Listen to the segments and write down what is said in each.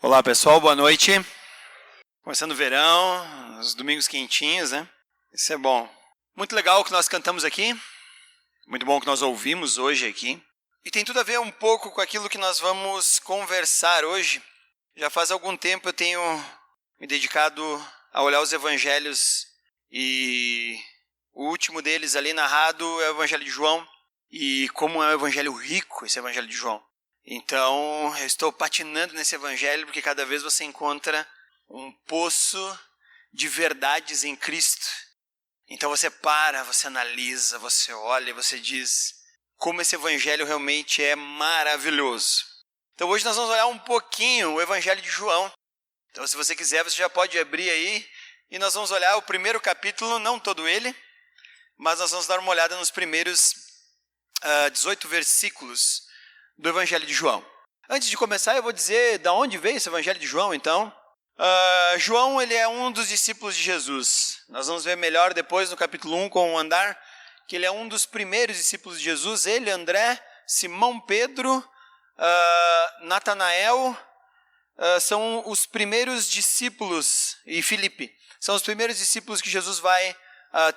Olá pessoal, boa noite. Começando o verão, os domingos quentinhos, né? Isso é bom. Muito legal o que nós cantamos aqui. Muito bom o que nós ouvimos hoje aqui. E tem tudo a ver um pouco com aquilo que nós vamos conversar hoje. Já faz algum tempo eu tenho me dedicado a olhar os evangelhos e o último deles ali narrado é o Evangelho de João. E como é um evangelho rico esse Evangelho de João. Então eu estou patinando nesse evangelho porque cada vez você encontra um poço de verdades em Cristo. Então você para, você analisa, você olha e você diz como esse evangelho realmente é maravilhoso. Então hoje nós vamos olhar um pouquinho o Evangelho de João. Então se você quiser, você já pode abrir aí e nós vamos olhar o primeiro capítulo, não todo ele, mas nós vamos dar uma olhada nos primeiros 18 versículos do Evangelho de João. Antes de começar, eu vou dizer de onde veio esse Evangelho de João, então. João, ele é um dos discípulos de Jesus. Nós vamos ver melhor depois no capítulo 1 com o Andar, que ele é um dos primeiros discípulos de Jesus. Ele, André, Simão Pedro, Natanael, são os primeiros discípulos, e Filipe, são os primeiros discípulos que Jesus vai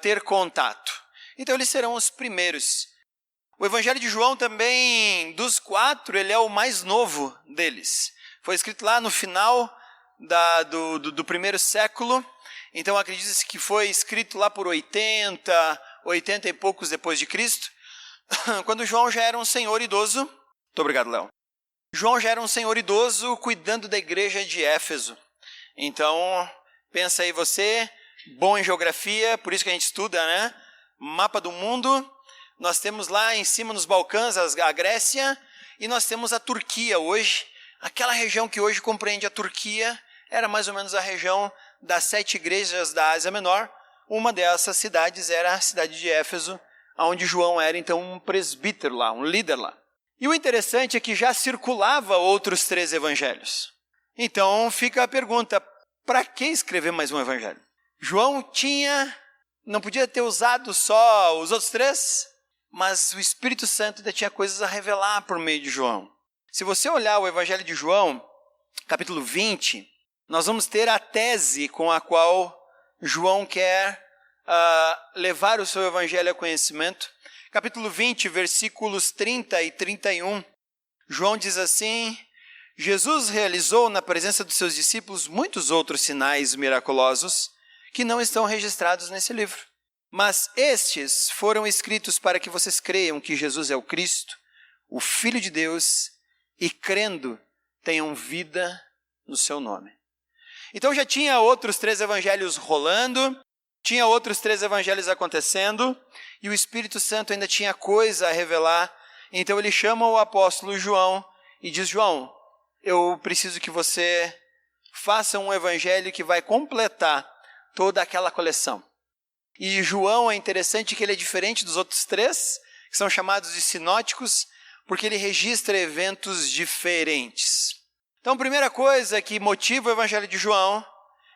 ter contato. Então eles serão os primeiros. O Evangelho de João também, dos 4, ele é o mais novo deles. Foi escrito lá no final do primeiro século. Então acredita-se que foi escrito lá por 80 e poucos depois de Cristo. Quando João já era um senhor idoso. Muito obrigado, Léo. João já era um senhor idoso cuidando da igreja de Éfeso. Então, pensa aí você, bom em geografia, por isso que a gente estuda, né? Mapa do mundo. Nós temos lá em cima nos Balcãs a Grécia e nós temos a Turquia hoje. Aquela região que hoje compreende a Turquia era mais ou menos a região das 7 igrejas da Ásia Menor. Uma dessas cidades era a cidade de Éfeso, onde João era então um presbítero lá, um líder lá. E o interessante é que já circulava outros 3 evangelhos. Então fica a pergunta, para que escrever mais um evangelho? João não podia ter usado só os outros 3? Mas o Espírito Santo ainda tinha coisas a revelar por meio de João. Se você olhar o Evangelho de João, capítulo 20, nós vamos ter a tese com a qual João quer levar o seu Evangelho a conhecimento. Capítulo 20, versículos 30 e 31, João diz assim: Jesus realizou na presença dos seus discípulos muitos outros sinais miraculosos que não estão registrados nesse livro. Mas estes foram escritos para que vocês creiam que Jesus é o Cristo, o Filho de Deus, e crendo, tenham vida no seu nome. Então já tinha outros 3 evangelhos rolando, tinha outros 3 evangelhos acontecendo, e o Espírito Santo ainda tinha coisa a revelar. Então ele chama o apóstolo João e diz: João, eu preciso que você faça um evangelho que vai completar toda aquela coleção. E João é interessante que ele é diferente dos outros 3, que são chamados de sinóticos, porque ele registra eventos diferentes. Então, a primeira coisa que motiva o Evangelho de João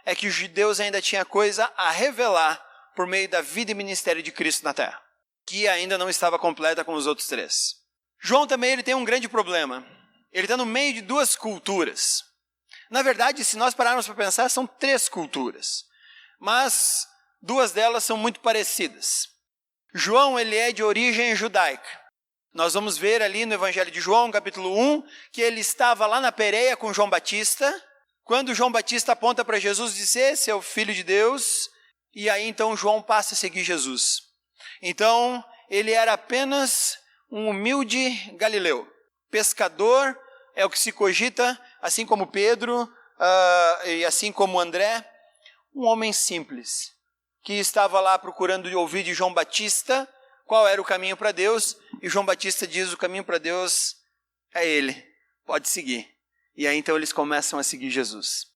é que os judeus ainda tinham coisa a revelar por meio da vida e ministério de Cristo na Terra, que ainda não estava completa com os outros 3. João também ele tem um grande problema. Ele está no meio de 2 culturas. Na verdade, se nós pararmos para pensar, são 3 culturas. Mas 2 delas são muito parecidas. João, ele é de origem judaica. Nós vamos ver ali no Evangelho de João, capítulo 1, que ele estava lá na Pérea com João Batista. Quando João Batista aponta para Jesus e diz: esse é o Filho de Deus. E aí então João passa a seguir Jesus. Então, ele era apenas um humilde galileu. Pescador, é o que se cogita, assim como Pedro e assim como André. Um homem simples, que estava lá procurando ouvir de João Batista qual era o caminho para Deus, e João Batista diz: o caminho para Deus é ele, pode seguir. E aí então eles começam a seguir Jesus.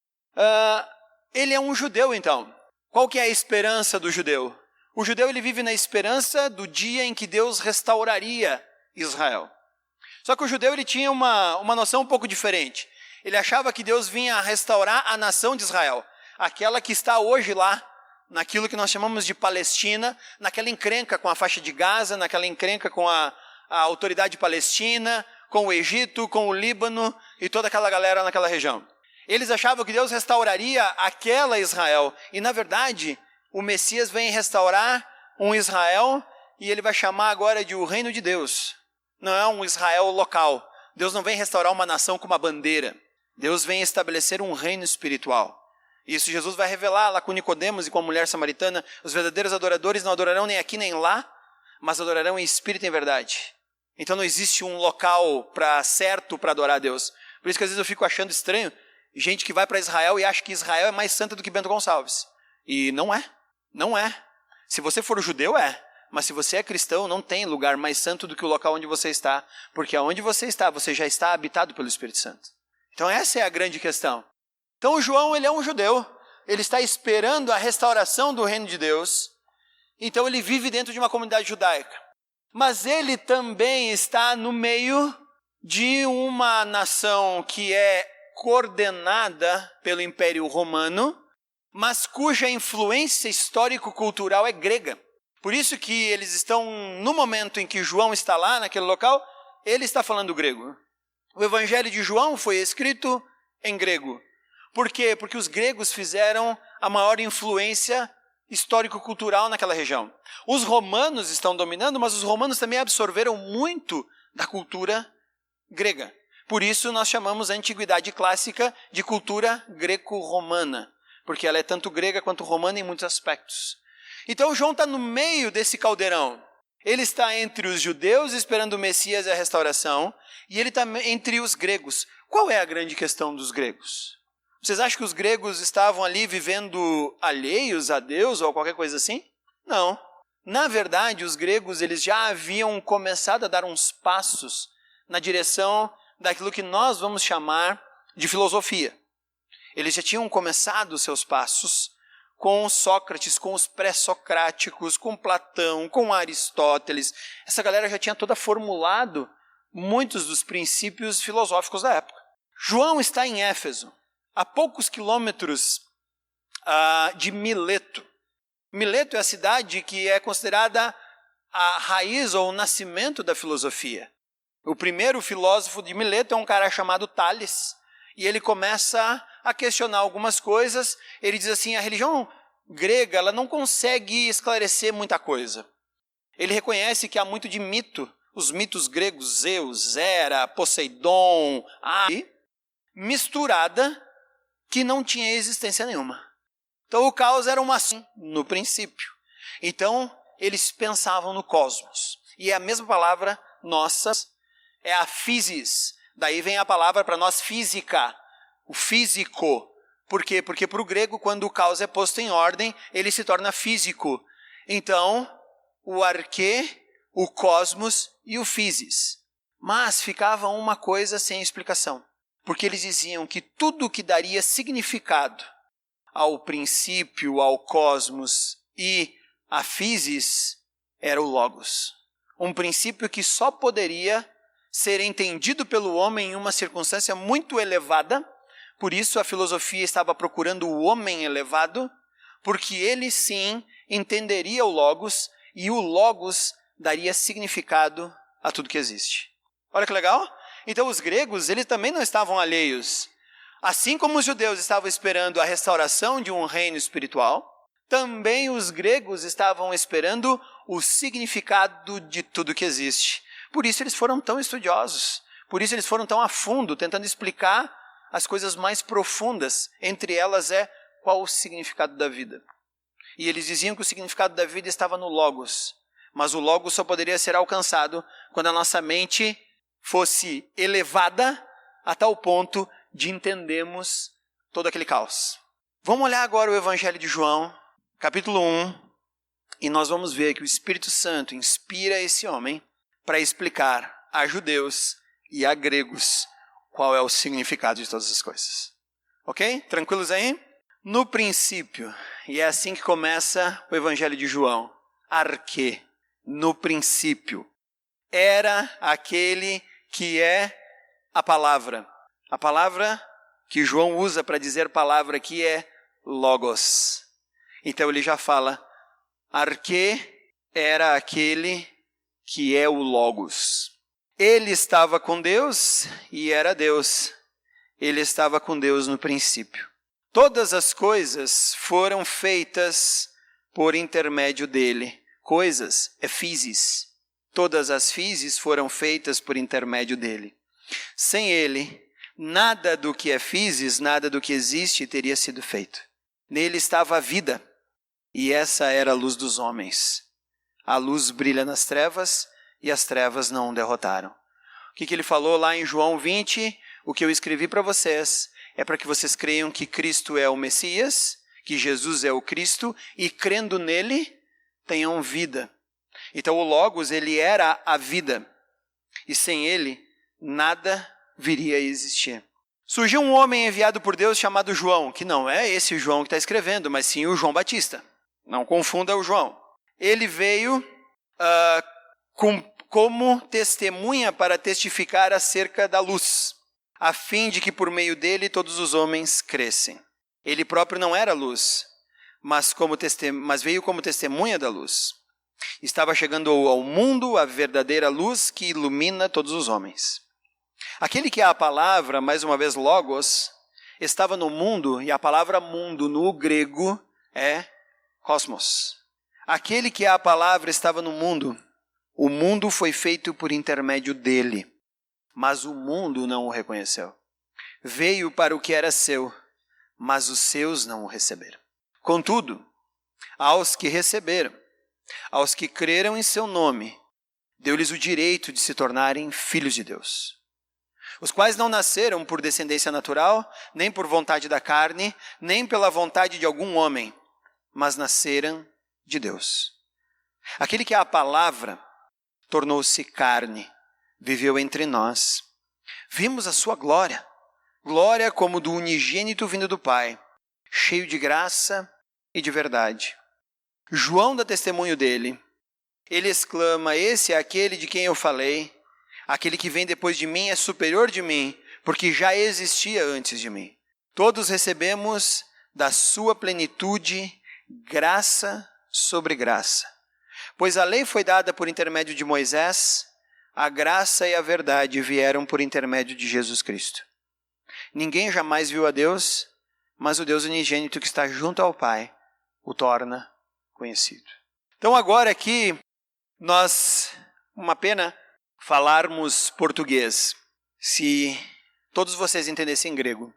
Ele é um judeu então. Qual que é a esperança do judeu? O judeu ele vive na esperança do dia em que Deus restauraria Israel. Só que o judeu ele tinha uma noção um pouco diferente. Ele achava que Deus vinha restaurar a nação de Israel, aquela que está hoje lá, naquilo que nós chamamos de Palestina, naquela encrenca com a faixa de Gaza, naquela encrenca com a autoridade palestina, com o Egito, com o Líbano e toda aquela galera naquela região. Eles achavam que Deus restauraria aquela Israel. E, na verdade, o Messias vem restaurar um Israel e ele vai chamar agora de o reino de Deus. Não é um Israel local. Deus não vem restaurar uma nação com uma bandeira. Deus vem estabelecer um reino espiritual. Isso Jesus vai revelar lá com Nicodemos e com a mulher samaritana. Os verdadeiros adoradores não adorarão nem aqui nem lá, mas adorarão em espírito e em verdade. Então não existe um local certo para adorar a Deus. Por isso que às vezes eu fico achando estranho gente que vai para Israel e acha que Israel é mais santa do que Bento Gonçalves. E não é. Não é. Se você for judeu, é. Mas se você é cristão, não tem lugar mais santo do que o local onde você está. Porque aonde você já está habitado pelo Espírito Santo. Então essa é a grande questão. Então o João, ele é um judeu. Ele está esperando a restauração do reino de Deus. Então ele vive dentro de uma comunidade judaica. Mas ele também está no meio de uma nação que é coordenada pelo Império Romano, mas cuja influência histórico-cultural é grega. Por isso que eles estão, no momento em que João está lá, naquele local, ele está falando grego. O Evangelho de João foi escrito em grego. Por quê? Porque os gregos fizeram a maior influência histórico-cultural naquela região. Os romanos estão dominando, mas os romanos também absorveram muito da cultura grega. Por isso nós chamamos a Antiguidade Clássica de cultura greco-romana, porque ela é tanto grega quanto romana em muitos aspectos. Então João está no meio desse caldeirão. Ele está entre os judeus esperando o Messias e a restauração, e ele está entre os gregos. Qual é a grande questão dos gregos? Vocês acham que os gregos estavam ali vivendo alheios a Deus ou qualquer coisa assim? Não. Na verdade, os gregos eles já haviam começado a dar uns passos na direção daquilo que nós vamos chamar de filosofia. Eles já tinham começado os seus passos com Sócrates, com os pré-socráticos, com Platão, com Aristóteles. Essa galera já tinha toda formulado muitos dos princípios filosóficos da época. João está em Éfeso, a poucos quilômetros de Mileto. Mileto é a cidade que é considerada a raiz ou o nascimento da filosofia. O primeiro filósofo de Mileto é um cara chamado Tales, e ele começa a questionar algumas coisas. Ele diz assim, a religião grega ela não consegue esclarecer muita coisa. Ele reconhece que há muito de mito, os mitos gregos, Zeus, Hera, Poseidon, misturada, que não tinha existência nenhuma. Então o caos era uma assim, no princípio. Então eles pensavam no cosmos. E é a mesma palavra nossa, é a physis. Daí vem a palavra para nós física, o físico. Por quê? Porque para o grego, quando o caos é posto em ordem, ele se torna físico. Então, o arquê, o cosmos e o physis. Mas ficava uma coisa sem explicação. Porque eles diziam que tudo que daria significado ao princípio, ao cosmos e à physis era o logos. Um princípio que só poderia ser entendido pelo homem em uma circunstância muito elevada. Por isso a filosofia estava procurando o homem elevado, porque ele sim entenderia o logos e o logos daria significado a tudo que existe. Olha que legal! Então os gregos, eles também não estavam alheios. Assim como os judeus estavam esperando a restauração de um reino espiritual, também os gregos estavam esperando o significado de tudo que existe. Por isso eles foram tão estudiosos, por isso eles foram tão a fundo, tentando explicar as coisas mais profundas. Entre elas é qual o significado da vida. E eles diziam que o significado da vida estava no logos, mas o logos só poderia ser alcançado quando a nossa mente fosse elevada a tal ponto de entendermos todo aquele caos. Vamos olhar agora o Evangelho de João, capítulo 1, e nós vamos ver que o Espírito Santo inspira esse homem para explicar a judeus e a gregos qual é o significado de todas as coisas. Ok? Tranquilos aí? No princípio, e é assim que começa o Evangelho de João, arquê, no princípio, era aquele que é a palavra. A palavra que João usa para dizer palavra aqui é logos. Então ele já fala, arquê era aquele que é o logos. Ele estava com Deus e era Deus. ele estava com Deus no princípio. Todas as coisas foram feitas por intermédio dele. Coisas é physis. Todas as physis foram feitas por intermédio dele. Sem ele, nada do que é physis, nada do que existe teria sido feito. Nele estava a vida, e essa era a luz dos homens. A luz brilha nas trevas, e as trevas não o derrotaram. O que ele falou lá em João 20, o que eu escrevi para vocês, é para que vocês creiam que Cristo é o Messias, que Jesus é o Cristo, e crendo nele, tenham vida. Então o Logos, ele era a vida, e sem ele, nada viria a existir. Surgiu um homem enviado por Deus chamado João, que não é esse João que está escrevendo, mas sim o João Batista. Não confunda o João. Ele veio como testemunha para testificar acerca da luz, a fim de que por meio dele todos os homens crescem. Ele próprio não era luz, mas veio como testemunha da luz. Estava chegando ao mundo a verdadeira luz que ilumina todos os homens. Aquele que é a palavra, mais uma vez logos, estava no mundo, e a palavra mundo no grego é cosmos. Aquele que é a palavra estava no mundo. O mundo foi feito por intermédio dele, mas o mundo não o reconheceu. Veio para o que era seu, mas os seus não o receberam. Contudo, aos que receberam, aos que creram em seu nome, deu-lhes o direito de se tornarem filhos de Deus, os quais não nasceram por descendência natural, nem por vontade da carne, nem pela vontade de algum homem, mas nasceram de Deus. Aquele que é a palavra tornou-se carne, viveu entre nós. Vimos a sua glória, glória como do unigênito vindo do Pai, cheio de graça e de verdade. João dá testemunho dele. Ele exclama: esse é aquele de quem eu falei. Aquele que vem depois de mim é superior de mim, porque já existia antes de mim. Todos recebemos da sua plenitude graça sobre graça. Pois a lei foi dada por intermédio de Moisés, a graça e a verdade vieram por intermédio de Jesus Cristo. Ninguém jamais viu a Deus, mas o Deus unigênito que está junto ao Pai o torna conhecido. Então agora aqui, uma pena falarmos português. Se todos vocês entendessem grego,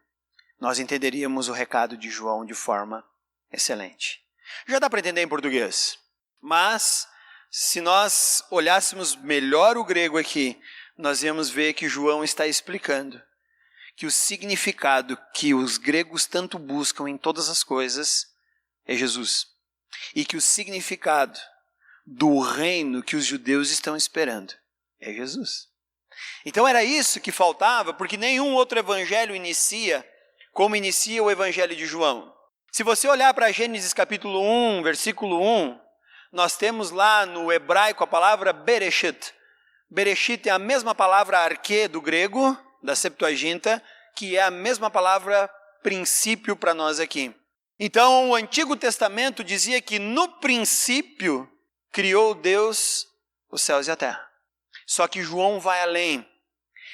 nós entenderíamos o recado de João de forma excelente. Já dá para entender em português, mas se nós olhássemos melhor o grego aqui, nós íamos ver que João está explicando que o significado que os gregos tanto buscam em todas as coisas é Jesus. E que o significado do reino que os judeus estão esperando é Jesus. Então era isso que faltava, porque nenhum outro evangelho inicia como inicia o evangelho de João. Se você olhar para Gênesis capítulo 1, versículo 1, nós temos lá no hebraico a palavra Bereshit. Bereshit é a mesma palavra arquê do grego, da Septuaginta, que é a mesma palavra princípio para nós aqui. Então o Antigo Testamento dizia que no princípio criou Deus os céus e a terra. Só que João vai além.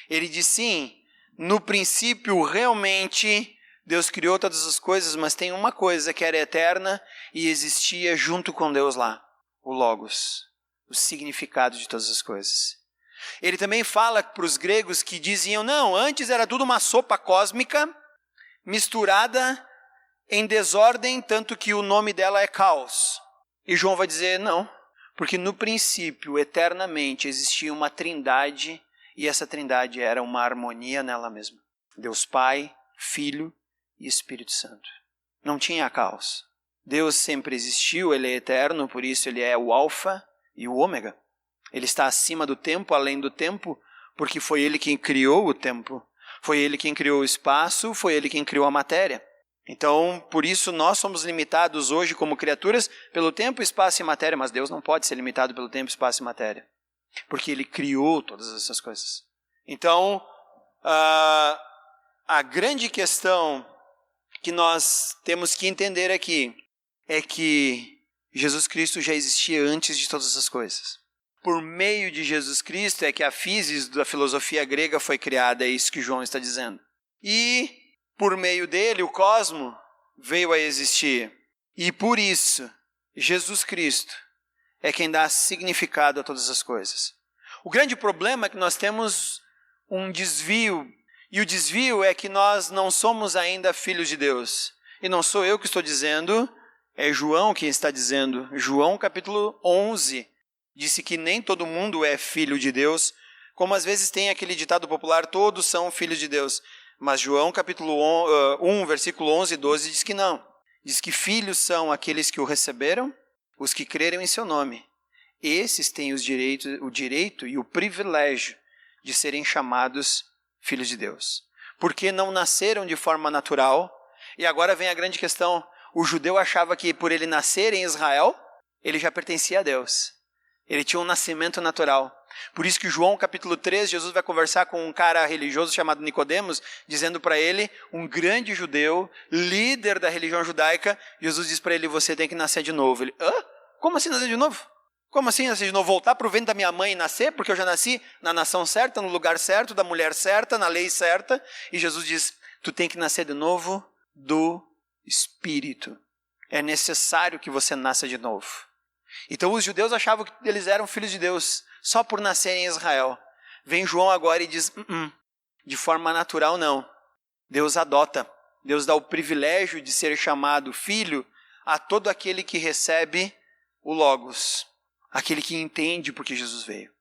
Ele diz sim, no princípio realmente Deus criou todas as coisas, mas tem uma coisa que era eterna e existia junto com Deus lá, o Logos, o significado de todas as coisas. Ele também fala para os gregos que diziam, não, antes era tudo uma sopa cósmica, misturada em desordem, tanto que o nome dela é caos. E João vai dizer, não, porque no princípio, eternamente, existia uma trindade, e essa trindade era uma harmonia nela mesma. Deus Pai, Filho e Espírito Santo. Não tinha caos. Deus sempre existiu, Ele é eterno, por isso Ele é o Alfa e o Ômega. Ele está acima do tempo, além do tempo, porque foi Ele quem criou o tempo. Foi Ele quem criou o espaço, foi Ele quem criou a matéria. Então, por isso, nós somos limitados hoje como criaturas pelo tempo, espaço e matéria, mas Deus não pode ser limitado pelo tempo, espaço e matéria, porque Ele criou todas essas coisas. Então, a grande questão que nós temos que entender aqui é que Jesus Cristo já existia antes de todas as coisas. Por meio de Jesus Cristo é que a physis da filosofia grega foi criada, é isso que João está dizendo. e por meio dele o cosmo veio a existir. E por isso, Jesus Cristo é quem dá significado a todas as coisas. O grande problema é que nós temos um desvio, e o desvio é que nós não somos ainda filhos de Deus. E não sou eu que estou dizendo, é João quem está dizendo. João capítulo 11 disse que nem todo mundo é filho de Deus, como às vezes tem aquele ditado popular, todos são filhos de Deus. Mas João capítulo 1, versículo 11 e 12 diz que não. Diz que filhos são aqueles que o receberam, os que creram em seu nome. Esses têm o direito e o privilégio de serem chamados filhos de Deus. Porque não nasceram de forma natural. E agora vem a grande questão. O judeu achava que por ele nascer em Israel, ele já pertencia a Deus. Ele tinha um nascimento natural. Por isso que João capítulo 3, Jesus vai conversar com um cara religioso chamado Nicodemos, dizendo para ele, um grande judeu, líder da religião judaica, Jesus diz para ele, você tem que nascer de novo. Ele, hã? Como assim nascer de novo? Como assim nascer de novo? Voltar para o ventre da minha mãe e nascer? Porque eu já nasci na nação certa, no lugar certo, da mulher certa, na lei certa. E Jesus diz, tu tem que nascer de novo do Espírito. É necessário que você nasça de novo. Então os judeus achavam que eles eram filhos de Deus só por nascerem em Israel. Vem João agora e diz, de forma natural não. Deus adota, Deus dá o privilégio de ser chamado filho a todo aquele que recebe o Logos, aquele que entende porque Jesus veio.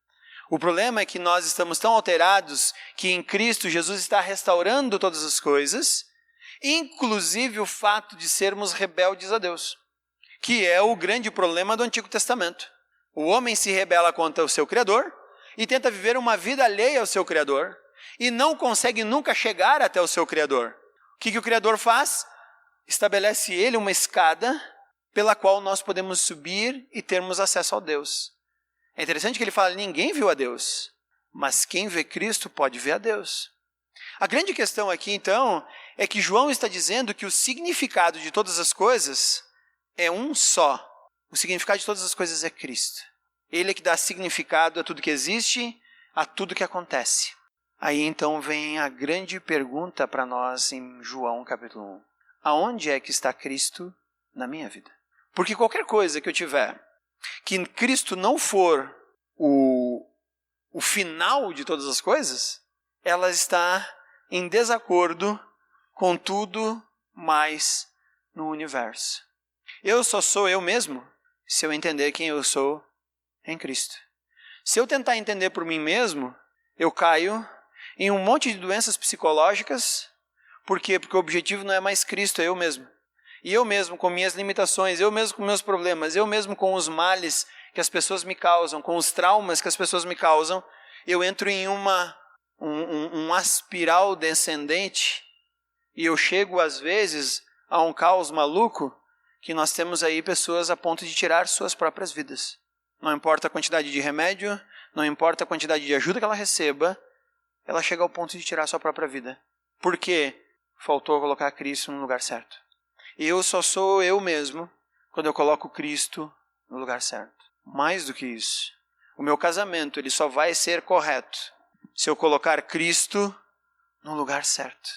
O problema é que nós estamos tão alterados que em Cristo Jesus está restaurando todas as coisas, inclusive o fato de sermos rebeldes a Deus, que é o grande problema do Antigo Testamento. O homem se rebela contra o seu Criador e tenta viver uma vida alheia ao seu Criador e não consegue nunca chegar até o seu Criador. O que o Criador faz? Estabelece ele uma escada pela qual nós podemos subir e termos acesso a Deus. É interessante que ele fala, ninguém viu a Deus, mas quem vê Cristo pode ver a Deus. A grande questão aqui, então, é que João está dizendo que o significado de todas as coisas é um só. O significado de todas as coisas é Cristo. Ele é que dá significado a tudo que existe, a tudo que acontece. Aí então vem a grande pergunta para nós em João capítulo 1. Aonde é que está Cristo na minha vida? Porque qualquer coisa que eu tiver, que Cristo não for o final de todas as coisas, ela está em desacordo com tudo mais no universo. Eu só sou eu mesmo se eu entender quem eu sou em Cristo. Se eu tentar entender por mim mesmo, eu caio em um monte de doenças psicológicas. Por quê? Porque o objetivo não é mais Cristo, é eu mesmo. E eu mesmo com minhas limitações, eu mesmo com meus problemas, eu mesmo com os males que as pessoas me causam, com os traumas que as pessoas me causam, eu entro em uma espiral descendente e eu chego às vezes a um caos maluco que nós temos aí pessoas a ponto de tirar suas próprias vidas. Não importa a quantidade de remédio, não importa a quantidade de ajuda que ela receba, ela chega ao ponto de tirar sua própria vida. Por quê? Faltou colocar Cristo no lugar certo. Eu só sou eu mesmo quando eu coloco Cristo no lugar certo. Mais do que isso, o meu casamento ele só vai ser correto se eu colocar Cristo no lugar certo.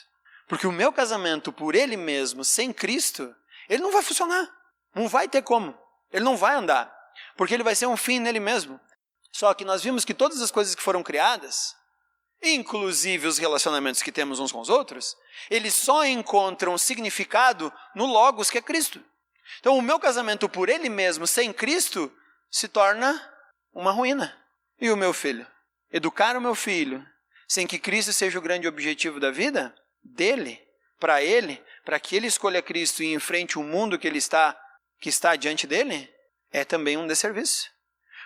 Porque o meu casamento por ele mesmo, sem Cristo, ele não vai funcionar. Não vai ter como. Ele não vai andar. Porque ele vai ser um fim nele mesmo. Só que nós vimos que todas as coisas que foram criadas, inclusive os relacionamentos que temos uns com os outros, eles só encontram significado no Logos, que é Cristo. Então o meu casamento por ele mesmo, sem Cristo, se torna uma ruína. E o meu filho? Educar o meu filho, sem que Cristo seja o grande objetivo da vida dele, para que ele escolha Cristo e enfrente o mundo que está diante dele, é também um desserviço.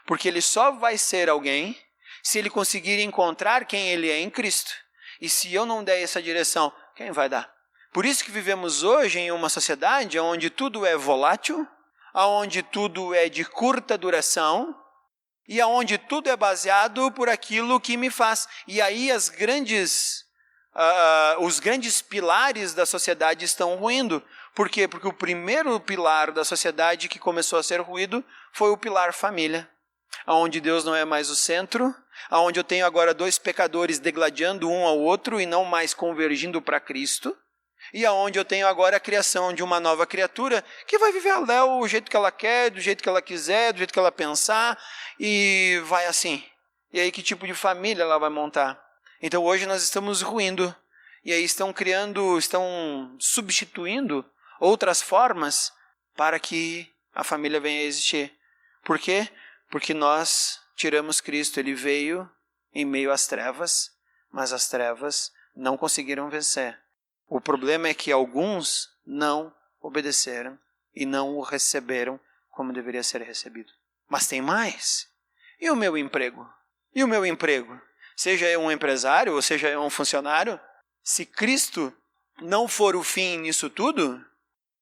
Porque ele só vai ser alguém se ele conseguir encontrar quem ele é em Cristo. E se eu não der essa direção, quem vai dar? Por isso que vivemos hoje em uma sociedade onde tudo é volátil, onde tudo é de curta duração e onde tudo é baseado por aquilo que me faz. E aí os grandes pilares da sociedade estão ruindo. Por quê? Porque o primeiro pilar da sociedade que começou a ser ruído foi o pilar família, onde Deus não é mais o centro, onde eu tenho agora dois pecadores degladiando um ao outro e não mais convergindo para Cristo, e aonde eu tenho agora a criação de uma nova criatura que vai viver a Léo o jeito que ela quer, do jeito que ela quiser, do jeito que ela pensar, e vai assim. E aí que tipo de família ela vai montar? Então hoje nós estamos ruindo, e aí estão substituindo outras formas para que a família venha a existir. Por quê? Porque nós tiramos Cristo, ele veio em meio às trevas, mas as trevas não conseguiram vencer. O problema é que alguns não obedeceram e não o receberam como deveria ser recebido. Mas tem mais. E o meu emprego? E o meu emprego? Seja eu um empresário ou seja eu um funcionário, se Cristo não for o fim nisso tudo,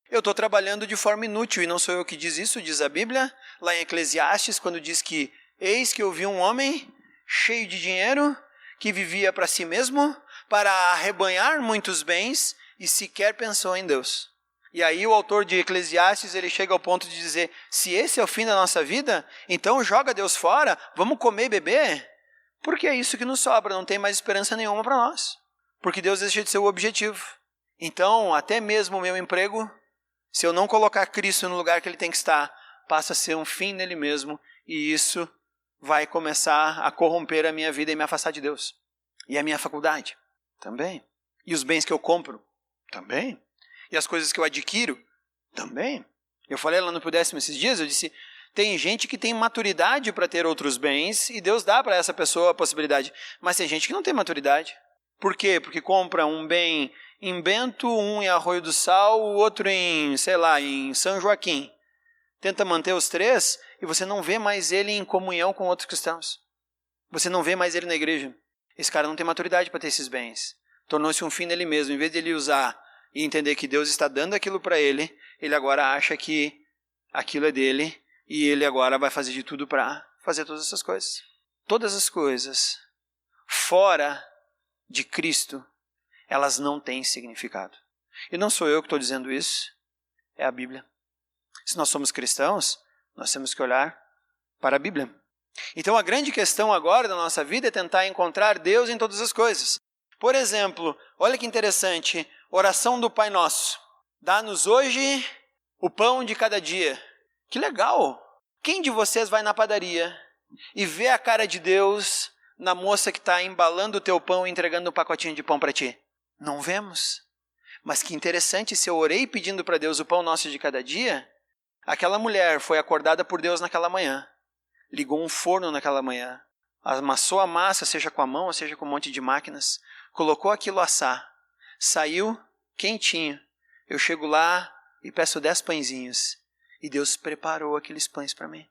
eu estou trabalhando de forma inútil. E não sou eu que diz isso, diz a Bíblia, lá em Eclesiastes, quando diz que eis que eu vi um homem cheio de dinheiro, que vivia para si mesmo, para arrebanhar muitos bens, e sequer pensou em Deus. E aí o autor de Eclesiastes, ele chega ao ponto de dizer, se esse é o fim da nossa vida, então joga Deus fora, vamos comer e beber, porque é isso que nos sobra, não tem mais esperança nenhuma para nós. Porque Deus deixa de ser o objetivo. Então, até mesmo o meu emprego, se eu não colocar Cristo no lugar que ele tem que estar, passa a ser um fim nele mesmo, e isso vai começar a corromper a minha vida e me afastar de Deus. E a minha faculdade? Também. E os bens que eu compro? Também. E as coisas que eu adquiro? Também. Eu falei lá no Pudécimo esses dias, eu disse, tem gente que tem maturidade para ter outros bens, e Deus dá para essa pessoa a possibilidade. Mas tem gente que não tem maturidade. Por quê? Porque compra um bem em Bento, um em Arroio do Sal, o outro em, em São Joaquim. Tenta manter os três e você não vê mais ele em comunhão com outros cristãos. Você não vê mais ele na igreja. Esse cara não tem maturidade para ter esses bens. Tornou-se um fim nele mesmo. Em vez de ele usar e entender que Deus está dando aquilo para ele, ele agora acha que aquilo é dele e ele agora vai fazer de tudo para fazer todas essas coisas. Todas as coisas fora de Cristo, elas não têm significado. E não sou eu que estou dizendo isso, é a Bíblia. Se nós somos cristãos, nós temos que olhar para a Bíblia. Então a grande questão agora da nossa vida é tentar encontrar Deus em todas as coisas. Por exemplo, olha que interessante, oração do Pai Nosso. Dá-nos hoje o pão de cada dia. Que legal! Quem de vocês vai na padaria e vê a cara de Deus na moça que está embalando o teu pão e entregando um pacotinho de pão para ti? Não vemos. Mas que interessante, se eu orei pedindo para Deus o pão nosso de cada dia, aquela mulher foi acordada por Deus naquela manhã, ligou um forno naquela manhã, amassou a massa, seja com a mão, ou seja com um monte de máquinas, colocou aquilo a assar, saiu quentinho. Eu chego lá e peço 10 pãezinhos, e Deus preparou aqueles pães para mim.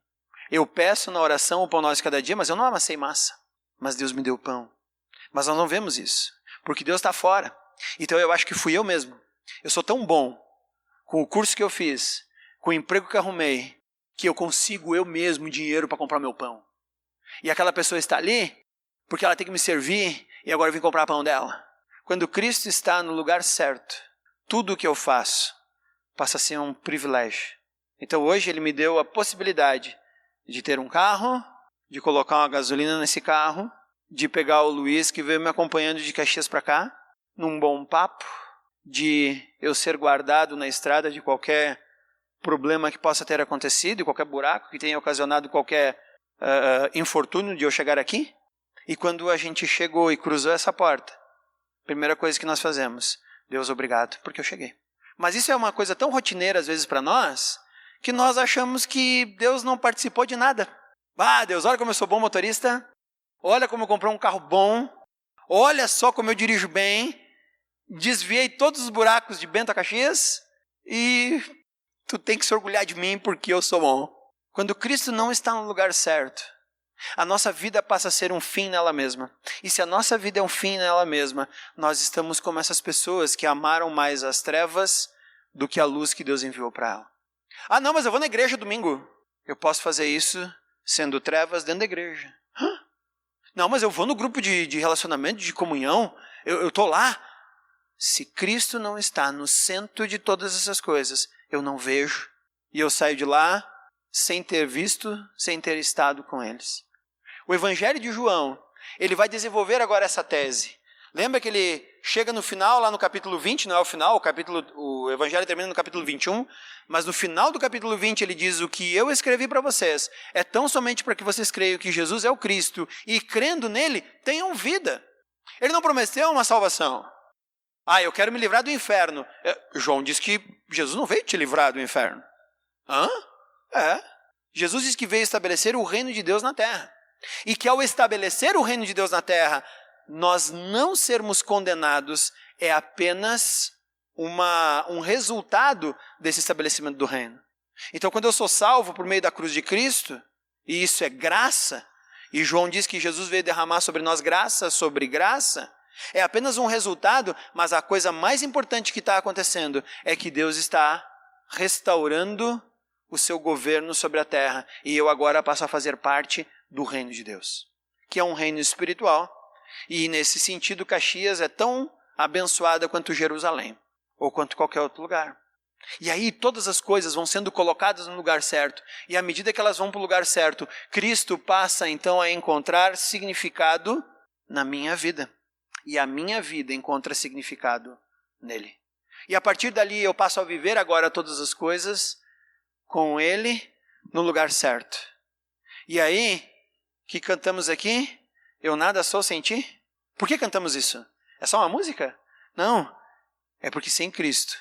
Eu peço na oração o pão nosso de cada dia, mas eu não amassei massa. Mas Deus me deu pão. Mas nós não vemos isso, porque Deus está fora. Então eu acho que fui eu mesmo. Eu sou tão bom com o curso que eu fiz, com o emprego que arrumei, que eu consigo eu mesmo dinheiro para comprar meu pão. E aquela pessoa está ali porque ela tem que me servir e agora eu vim comprar pão dela. Quando Cristo está no lugar certo, tudo o que eu faço passa a ser um privilégio. Então hoje ele me deu a possibilidade de ter um carro, de colocar uma gasolina nesse carro, de pegar o Luiz que veio me acompanhando de Caxias para cá, num bom papo, de eu ser guardado na estrada de qualquer problema que possa ter acontecido, qualquer buraco que tenha ocasionado qualquer infortúnio de eu chegar aqui. E quando a gente chegou e cruzou essa porta, a primeira coisa que nós fazemos, Deus, obrigado, porque eu cheguei. Mas isso é uma coisa tão rotineira às vezes para nós, que nós achamos que Deus não participou de nada. Ah, Deus, olha como eu sou bom motorista, olha como eu comprei um carro bom, olha só como eu dirijo bem, desviei todos os buracos de Bento a Caxias e tu tem que se orgulhar de mim porque eu sou bom. Quando Cristo não está no lugar certo, a nossa vida passa a ser um fim nela mesma. E se a nossa vida é um fim nela mesma, nós estamos como essas pessoas que amaram mais as trevas do que a luz que Deus enviou para ela. Ah, não, mas eu vou na igreja domingo. Eu posso fazer isso sendo trevas dentro da igreja. Não, mas eu vou no grupo de relacionamento, de comunhão. Eu estou lá. Se Cristo não está no centro de todas essas coisas, eu não vejo. E eu saio de lá sem ter visto, sem ter estado com eles. O Evangelho de João, ele vai desenvolver agora essa tese. Lembra que ele chega no final, lá no capítulo 20, não é o final, o Evangelho termina no capítulo 21, mas no final do capítulo 20 ele diz: o que eu escrevi para vocês é tão somente para que vocês creiam que Jesus é o Cristo e, crendo nele, tenham vida. Ele não prometeu uma salvação. Eu quero me livrar do inferno. João diz que Jesus não veio te livrar do inferno. Jesus diz que veio estabelecer o reino de Deus na terra. E que ao estabelecer o reino de Deus na terra, nós não sermos condenados é apenas um resultado desse estabelecimento do reino. Então, quando eu sou salvo por meio da cruz de Cristo, e isso é graça, e João diz que Jesus veio derramar sobre nós graça sobre graça, é apenas um resultado, mas a coisa mais importante que está acontecendo é que Deus está restaurando o seu governo sobre a terra, e eu agora passo a fazer parte do reino de Deus, que é um reino espiritual. E nesse sentido, Caxias é tão abençoada quanto Jerusalém, ou quanto qualquer outro lugar. E aí todas as coisas vão sendo colocadas no lugar certo, e à medida que elas vão para o lugar certo, Cristo passa então a encontrar significado na minha vida, e a minha vida encontra significado nele. E a partir dali eu passo a viver agora todas as coisas com ele no lugar certo. E aí, que cantamos aqui? Eu nada sou sem ti? Por que cantamos isso? É só uma música? Não, é porque sem Cristo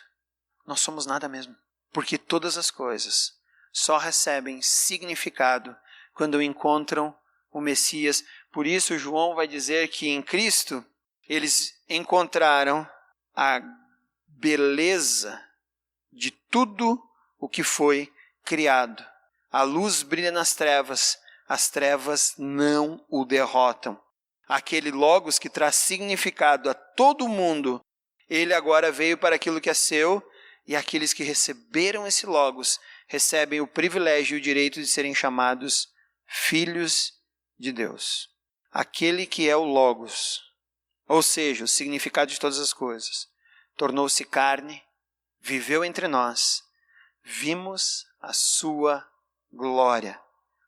nós somos nada mesmo. Porque todas as coisas só recebem significado quando encontram o Messias. Por isso João vai dizer que em Cristo eles encontraram a beleza de tudo o que foi criado. A luz brilha nas trevas, as trevas não o derrotam. Aquele Logos que traz significado a todo mundo, ele agora veio para aquilo que é seu, e aqueles que receberam esse Logos recebem o privilégio e o direito de serem chamados filhos de Deus. Aquele que é o Logos, ou seja, o significado de todas as coisas, tornou-se carne, viveu entre nós, vimos a sua glória,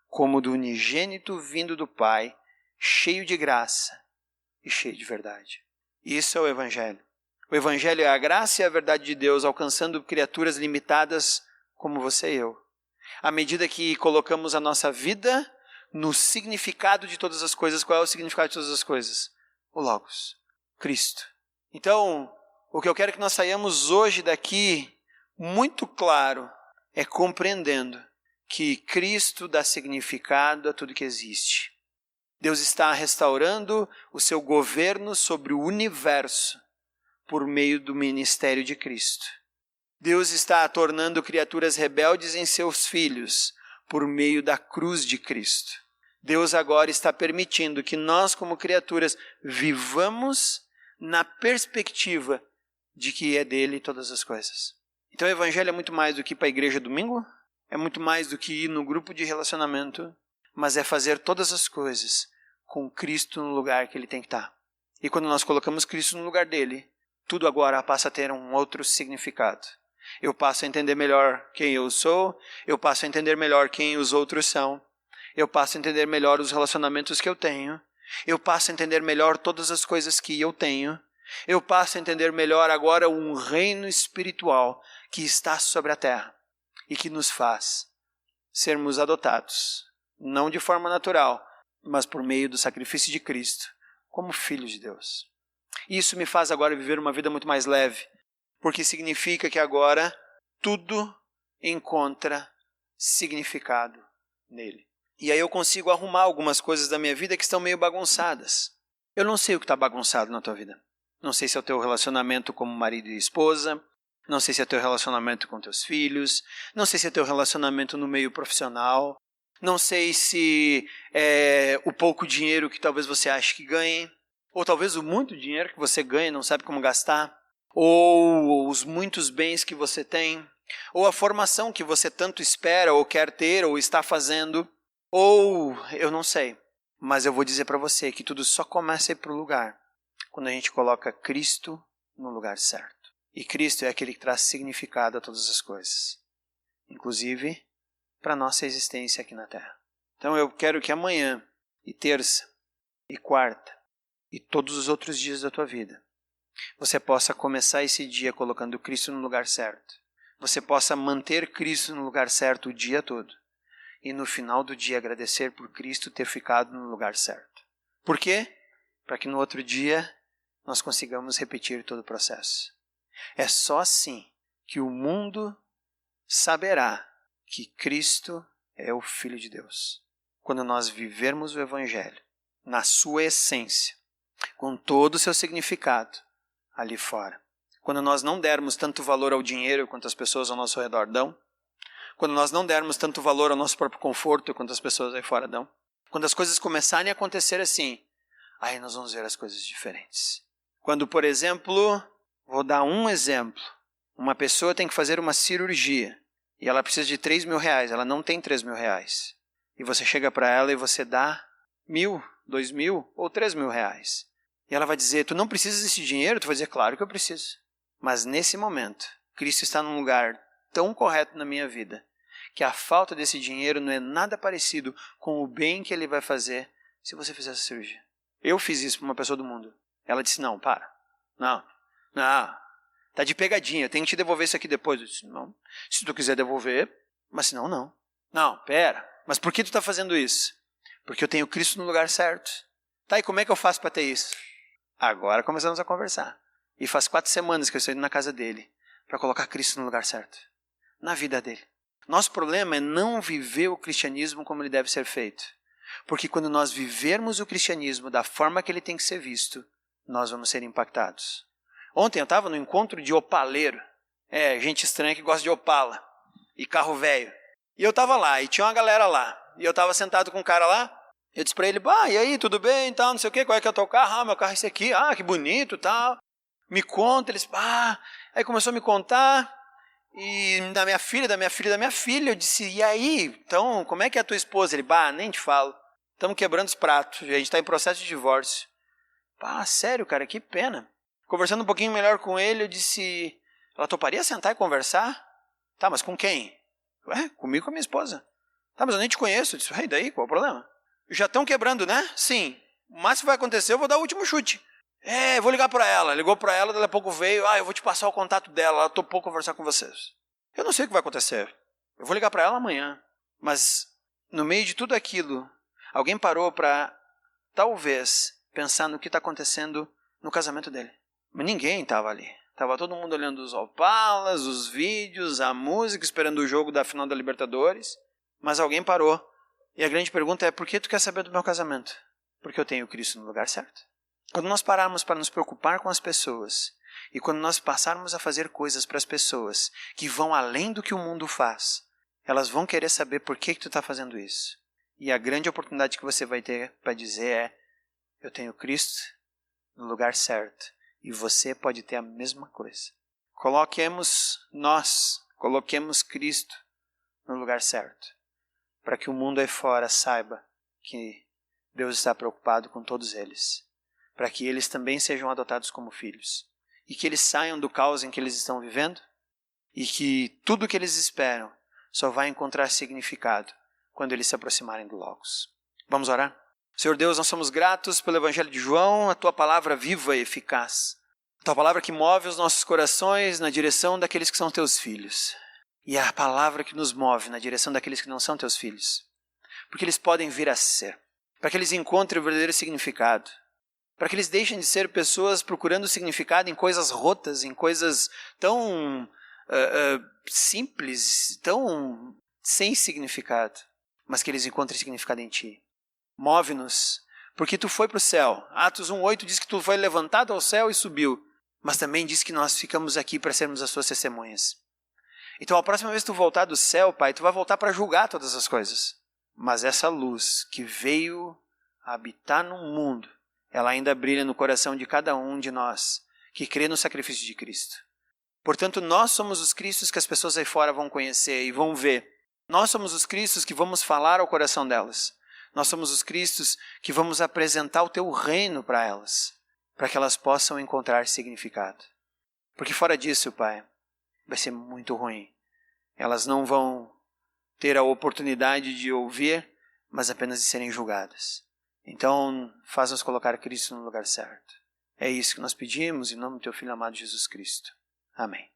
como do unigênito vindo do Pai, cheio de graça e cheio de verdade. Isso é o Evangelho. O Evangelho é a graça e a verdade de Deus alcançando criaturas limitadas como você e eu. À medida que colocamos a nossa vida no significado de todas as coisas, qual é o significado de todas as coisas? O Logos, Cristo. Então, o que eu quero que nós saiamos hoje daqui muito claro é compreendendo que Cristo dá significado a tudo que existe. Deus está restaurando o seu governo sobre o universo por meio do ministério de Cristo. Deus está tornando criaturas rebeldes em seus filhos por meio da cruz de Cristo. Deus agora está permitindo que nós, como criaturas, vivamos na perspectiva de que é dele todas as coisas. Então o Evangelho é muito mais do que ir para a igreja domingo, é muito mais do que ir no grupo de relacionamento, mas é fazer todas as coisas com Cristo no lugar que ele tem que estar. E quando nós colocamos Cristo no lugar dele, tudo agora passa a ter um outro significado. Eu passo a entender melhor quem eu sou, eu passo a entender melhor quem os outros são, eu passo a entender melhor os relacionamentos que eu tenho, eu passo a entender melhor todas as coisas que eu tenho, eu passo a entender melhor agora um reino espiritual que está sobre a terra e que nos faz sermos adotados, não de forma natural, mas por meio do sacrifício de Cristo, como filhos de Deus. Isso me faz agora viver uma vida muito mais leve, porque significa que agora tudo encontra significado nele. E aí eu consigo arrumar algumas coisas da minha vida que estão meio bagunçadas. Eu não sei o que está bagunçado na tua vida. Não sei se é o teu relacionamento como marido e esposa, não sei se é o teu relacionamento com teus filhos, não sei se é o teu relacionamento no meio profissional, não sei se é o pouco dinheiro que talvez você ache que ganhe, ou talvez o muito dinheiro que você ganha e não sabe como gastar, ou os muitos bens que você tem, ou a formação que você tanto espera ou quer ter ou está fazendo, ou eu não sei, mas eu vou dizer para você que tudo só começa a ir para o lugar quando a gente coloca Cristo no lugar certo. E Cristo é aquele que traz significado a todas as coisas, inclusive para a nossa existência aqui na Terra. Então eu quero que amanhã, e terça, e quarta, e todos os outros dias da tua vida, você possa começar esse dia colocando Cristo no lugar certo. Você possa manter Cristo no lugar certo o dia todo. E no final do dia agradecer por Cristo ter ficado no lugar certo. Por quê? Para que no outro dia nós consigamos repetir todo o processo. É só assim que o mundo saberá que Cristo é o Filho de Deus. Quando nós vivermos o Evangelho na sua essência, com todo o seu significado ali fora. Quando nós não dermos tanto valor ao dinheiro quanto as pessoas ao nosso redor dão, quando nós não dermos tanto valor ao nosso próprio conforto quanto as pessoas aí fora dão, quando as coisas começarem a acontecer assim, aí nós vamos ver as coisas diferentes. Quando, por exemplo, vou dar um exemplo, uma pessoa tem que fazer uma cirurgia e ela precisa de 3 mil reais, ela não tem 3 mil reais. E você chega para ela e você dá 1.000, 2.000 ou 3 mil reais. E ela vai dizer, tu não precisas desse dinheiro? Tu vai dizer, claro que eu preciso. Mas nesse momento, Cristo está num lugar tão correto na minha vida, que a falta desse dinheiro não é nada parecido com o bem que ele vai fazer se você fizer essa cirurgia. Eu fiz isso para uma pessoa do mundo. Ela disse, não, para. Não, tá de pegadinha, eu tenho que te devolver isso aqui depois. Eu disse, não, se tu quiser devolver, mas senão não. Não, pera, mas por que tu está fazendo isso? Porque eu tenho Cristo no lugar certo. Tá, e como é que eu faço para ter isso? Agora começamos a conversar. E faz 4 semanas que eu estou indo na casa dele para colocar Cristo no lugar certo. Na vida dele. Nosso problema é não viver o cristianismo como ele deve ser feito. Porque quando nós vivermos o cristianismo da forma que ele tem que ser visto, nós vamos ser impactados. Ontem eu estava no encontro de opaleiro. Gente estranha que gosta de Opala. E carro velho. E eu estava lá, e tinha uma galera lá. E eu estava sentado com um cara lá. Eu disse para ele, e aí, tudo bem, tal, não sei o quê, qual é que é o teu carro? Meu carro é esse aqui, que bonito, tal. Me conta, eles, Aí começou a me contar, e da minha filha, eu disse, e aí, então, como é que é a tua esposa? Ele, nem te falo, estamos quebrando os pratos, a gente está em processo de divórcio. Sério, cara, que pena. Conversando um pouquinho melhor com ele, eu disse, ela toparia sentar e conversar? Tá, mas com quem? Comigo e com a minha esposa. Tá, mas eu nem te conheço. Eu disse, e daí, qual é o problema? Já estão quebrando, né? Sim. O máximo que vai acontecer, eu vou dar o último chute. Vou ligar para ela. Ligou para ela, daqui a pouco veio. Eu vou te passar o contato dela. Ela topou conversar com vocês. Eu não sei o que vai acontecer. Eu vou ligar para ela amanhã. Mas, no meio de tudo aquilo, alguém parou para, talvez, pensar no que está acontecendo no casamento dele. Mas ninguém estava ali. Estava todo mundo olhando os Opalas, os vídeos, a música, esperando o jogo da final da Libertadores. Mas alguém parou. E a grande pergunta é, por que tu quer saber do meu casamento? Porque eu tenho Cristo no lugar certo. Quando nós pararmos para nos preocupar com as pessoas, e quando nós passarmos a fazer coisas para as pessoas que vão além do que o mundo faz, elas vão querer saber por que tu está fazendo isso. E a grande oportunidade que você vai ter para dizer é, eu tenho Cristo no lugar certo, e você pode ter a mesma coisa. Coloquemos Cristo no lugar certo, para que o mundo aí fora saiba que Deus está preocupado com todos eles, para que eles também sejam adotados como filhos, e que eles saiam do caos em que eles estão vivendo, e que tudo o que eles esperam só vai encontrar significado quando eles se aproximarem do Logos. Vamos orar? Senhor Deus, nós somos gratos pelo Evangelho de João, a Tua palavra viva e eficaz, a Tua palavra que move os nossos corações na direção daqueles que são Teus filhos. E a palavra que nos move na direção daqueles que não são teus filhos. Porque eles podem vir a ser. Para que eles encontrem o verdadeiro significado. Para que eles deixem de ser pessoas procurando significado em coisas rotas, em coisas tão simples, tão sem significado. Mas que eles encontrem significado em Ti. Move-nos, porque Tu foi para o céu. Atos 1:8 diz que Tu foi levantado ao céu e subiu. Mas também diz que nós ficamos aqui para sermos as Tuas testemunhas. Então, a próxima vez que tu voltar do céu, Pai, tu vai voltar para julgar todas as coisas. Mas essa luz que veio habitar no mundo, ela ainda brilha no coração de cada um de nós que crê no sacrifício de Cristo. Portanto, nós somos os Cristos que as pessoas aí fora vão conhecer e vão ver. Nós somos os Cristos que vamos falar ao coração delas. Nós somos os Cristos que vamos apresentar o Teu reino para elas, para que elas possam encontrar significado. Porque fora disso, Pai, vai ser muito ruim. Elas não vão ter a oportunidade de ouvir, mas apenas de serem julgadas. Então, faz-nos colocar Cristo no lugar certo. É isso que nós pedimos em nome do teu Filho amado Jesus Cristo. Amém.